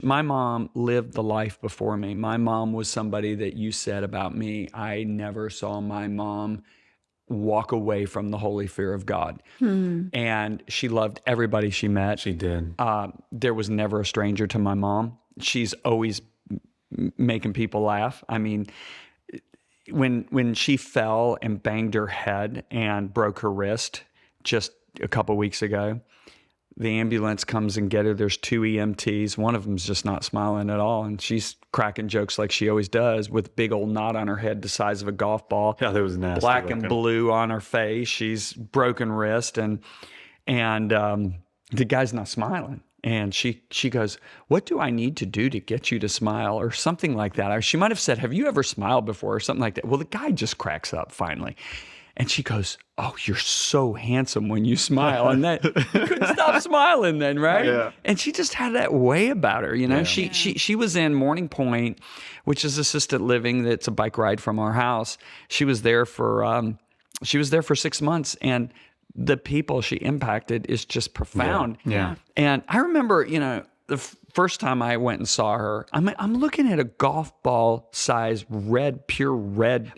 My mom lived the life before me. My mom was somebody that you said about me. I never saw my mom walk away from the holy fear of God. And she loved everybody she met. She did. There was never a stranger to my mom. She's always making people laugh. I mean, when she fell and banged her head and broke her wrist just a couple weeks ago, the ambulance comes and get her. There's 2 EMTs. One of them's just not smiling at all, and she's cracking jokes like she always does, with a big old knot on her head the size of a golf ball. Yeah, that was nasty. Black looking. and blue on her face. She's broken wrist, and the guy's not smiling. And she goes, "What do I need to do to get you to smile?" or something like that. Or she might have said, "Have you ever smiled before?" or something like that. Well, the guy just cracks up finally. And she goes, "Oh, you're so handsome when you smile." And that you couldn't stop smiling then, right? Yeah. And she just had that way about her, you know. Yeah. She was in Mourning, which is assisted living. That's a bike ride from our house. She was there for 6 months, and the people she impacted is just profound. Yeah. And I remember, the first time I went and saw her, I'm looking at a golf ball size pure red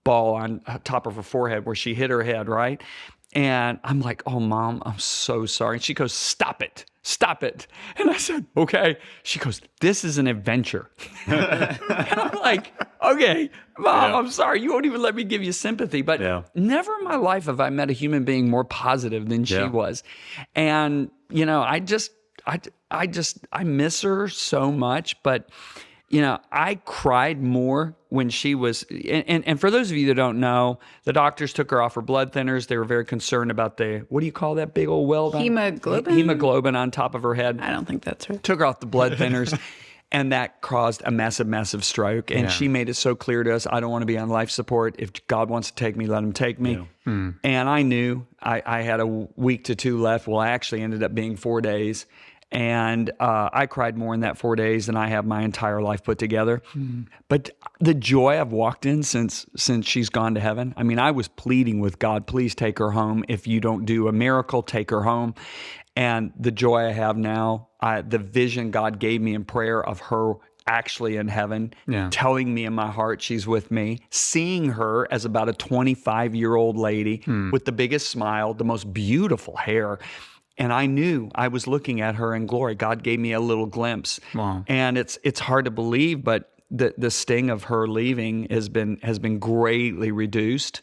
ball on top of her forehead where she hit her head, right? And I'm like, "Oh, Mom, I'm so sorry." And she goes, "Stop it. Stop it." And I said, "Okay." She goes, "This is an adventure." And I'm like, "Okay, Mom, I'm sorry. You won't even let me give you sympathy." But never in my life have I met a human being more positive than she was. And, I miss her so much, but I cried more when she was, and for those of you that don't know, the doctors took her off her blood thinners. They were very concerned about what do you call that big old welt? Hemoglobin? Hemoglobin on top of her head. I don't think that's right. Took her off the blood thinners. And that caused a massive, massive stroke. And she made it so clear to us, "I don't want to be on life support. If God wants to take me, let him take me." And I knew I had a week to 2 left. Well, I actually ended up being 4 days. And I cried more in that 4 days than I have my entire life put together. But the joy I've walked in since she's gone to heaven, I mean, I was pleading with God, "Please take her home. If you don't do a miracle, take her home." And the joy I have now, the vision God gave me in prayer of her actually in heaven, telling me in my heart she's with me, seeing her as about a 25-year-old lady with the biggest smile, the most beautiful hair. And I knew I was looking at her in glory. God gave me a little glimpse. Wow. And it's hard to believe, but the sting of her leaving has been greatly reduced.